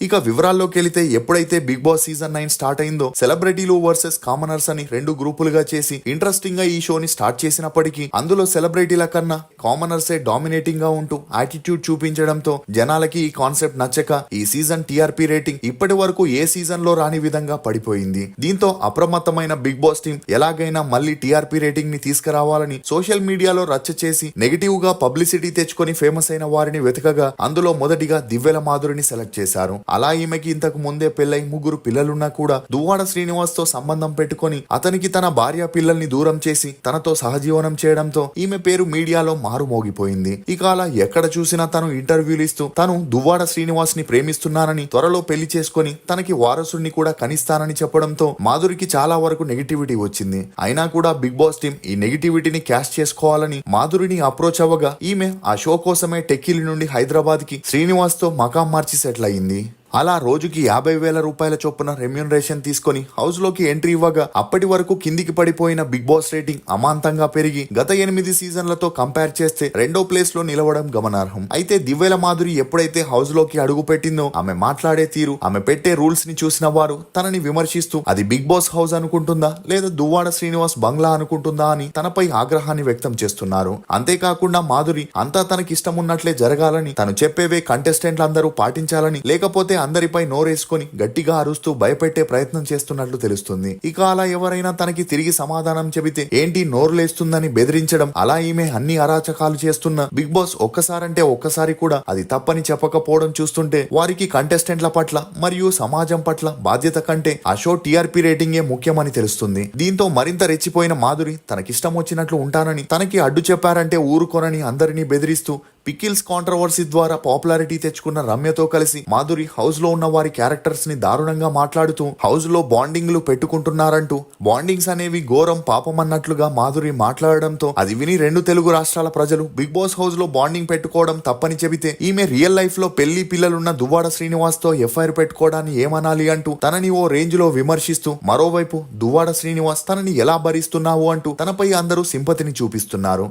ఇక వివరాల్లోకి వెళితే ఎప్పుడైతే బిగ్ బాస్ సీజన్ 9 స్టార్ట్ అయిందో సెలబ్రిటీలు వర్సెస్ కామనర్స్ అని రెండు గ్రూపులుగా చేసి ఇంట్రెస్టింగ్ గా ఈ షోని స్టార్ట్ చేసినప్పటికీ అందులో సెలబ్రిటీల కన్నా కామనర్సే డామినేటింగ్ గా ఉంటూ యాటిట్యూడ్ చూపించడంతో జనాలకి ఈ కాన్సెప్ట్ నచ్చక ఈ సీజన్ టీఆర్పీ రేటింగ్ ఇప్పటి వరకు ఏ సీజన్ లో రాని విధంగా పడిపోయింది. దీంతో అప్రమత్తమైన బిగ్ బాస్ టీం ఎలాగైనా మళ్ళీ టీఆర్పీ రేటింగ్ ని తీసుకురావాలని సోషల్ మీడియాలో రచ్చ చేసి నెగిటివ్ గా పబ్లిసిటీ తెచ్చుకొని ఫేమస్ అయిన వారిని వెతకగా అందులో మొదటిగా దివ్యల మాధురిని సెలెక్ట్ చేశారు. అలా ఈమెకి ఇంతకు ముందే పెళ్లై 3 పిల్లలున్నా కూడా దువ్వాడ శ్రీనివాస్ తో సంబంధం పెట్టుకొని అతనికి తన భార్య పిల్లల్ని దూరం చేసి తనతో సహజీవనం చేయడంతో ఈమె పేరు మీడియాలో మారుమోగిపోయింది. ఇక అలా ఎక్కడ చూసినా తను ఇంటర్వ్యూలు ఇస్తూ తను దువ్వాడ శ్రీనివాస్ ని ప్రేమిస్తున్నానని, త్వరలో పెళ్లి చేసుకుని తనకి వారసుడిని కూడా కనిస్తానని చెప్పడంతో మాధురికి చాలా వరకు నెగిటివిటీ వచ్చింది. అయినా కూడా బిగ్ బాస్ టీం ఈ నెగిటివిటీని క్యాష్ చేసుకోవాలని మాధురిని అప్రోచ్ అవ్వగా ఈమె ఆ షో కోసమే టెక్కిలి నుండి హైదరాబాద్ కి శ్రీనివాస్ తో మకాం మార్చి సెటిల్ అయింది. అలా రోజుకి 50,000 రూపాయల చొప్పున రెమ్యూనరేషన్ తీసుకుని హౌస్ లోకి ఎంట్రీ ఇవ్వగా అప్పటి వరకు కిందికి పడిపోయిన బిగ్ బాస్ రేటింగ్ అమాంతంగా పెరిగి గత 8 సీజన్లతో కంపేర్ చేస్తే రెండో ప్లేస్ లో నిలవడం గమనార్హం. అయితే దివ్యల మాధురి ఎప్పుడైతే హౌస్ లోకి అడుగు పెట్టిందో ఆమె మాట్లాడే తీరు, ఆమె పెట్టే రూల్స్ ని చూసిన వారు తనని విమర్శిస్తూ అది బిగ్ బాస్ హౌస్ అనుకుంటుందా లేదా దువ్వాడ శ్రీనివాస్ బంగ్లా అనుకుంటుందా అని తనపై ఆగ్రహాన్ని వ్యక్తం చేస్తున్నారు. అంతేకాకుండా మాధురి అంతా తనకి ఇష్టం ఉన్నట్లే జరగాలని, తను చెప్పేవే కంటెస్టెంట్లందరూ పాటించాలని, లేకపోతే అందరిపై నోరేసుకొని గట్టిగా అరుస్తూ భయపెట్టే ప్రయత్నం చేస్తున్నట్లు తెలుస్తుంది. ఇక అలా ఎవరైనా తనకి తిరిగి సమాధానం చెబితే ఏంటి నోరులేస్తుందని బెదిరించడం, అలా ఈమె అన్ని అరాచకాలు చేస్తున్న బిగ్ బాస్ ఒక్కసారంటే ఒక్కసారి కూడా అది తప్పని చెప్పకపోవడం చూస్తుంటే వారికి కంటెస్టెంట్ల పట్ల మరియు సమాజం పట్ల బాధ్యత కంటే ఆ షో టీఆర్పీ రేటింగే ముఖ్యమని తెలుస్తుంది. దీంతో మరింత రెచ్చిపోయిన మాధురి తనకిష్టం వచ్చినట్లు ఉంటానని, తనకి అడ్డు చెప్పారంటే ఊరుకోనని అందరినీ బెదిరిస్తూ పికిల్స్ కాంట్రవర్సీ ద్వారా పాపులారిటీ తెచ్చుకున్న రమ్యతో కలిసి మాధురి హౌస్ లో ఉన్న వారి క్యారెక్టర్స్ ని దారుణంగా మాట్లాడుతూ హౌస్ లో బాండింగ్లు పెట్టుకుంటున్నారంటూ, బాండింగ్స్ అనేవి ఘోరం పాపం అన్నట్లుగా మాధురి మాట్లాడడంతో అది విని 2 తెలుగు రాష్ట్రాల ప్రజలు బిగ్ బాస్ హౌస్ లో బాండింగ్ పెట్టుకోవడం తప్పని చెబితే ఈమె రియల్ లైఫ్ లో పెళ్లి పిల్లలున్న దువ్వాడ శ్రీనివాస్ తో ఎఫ్ఐఆర్ పెట్టుకోవడాన్ని ఏమనాలి అంటూ తనని ఓ రేంజ్ లో విమర్శిస్తూ, మరోవైపు దువ్వాడ శ్రీనివాస్ తనని ఎలా భరిస్తున్నావు అంటూ తనపై అందరూ సింపతిని చూపిస్తున్నారు.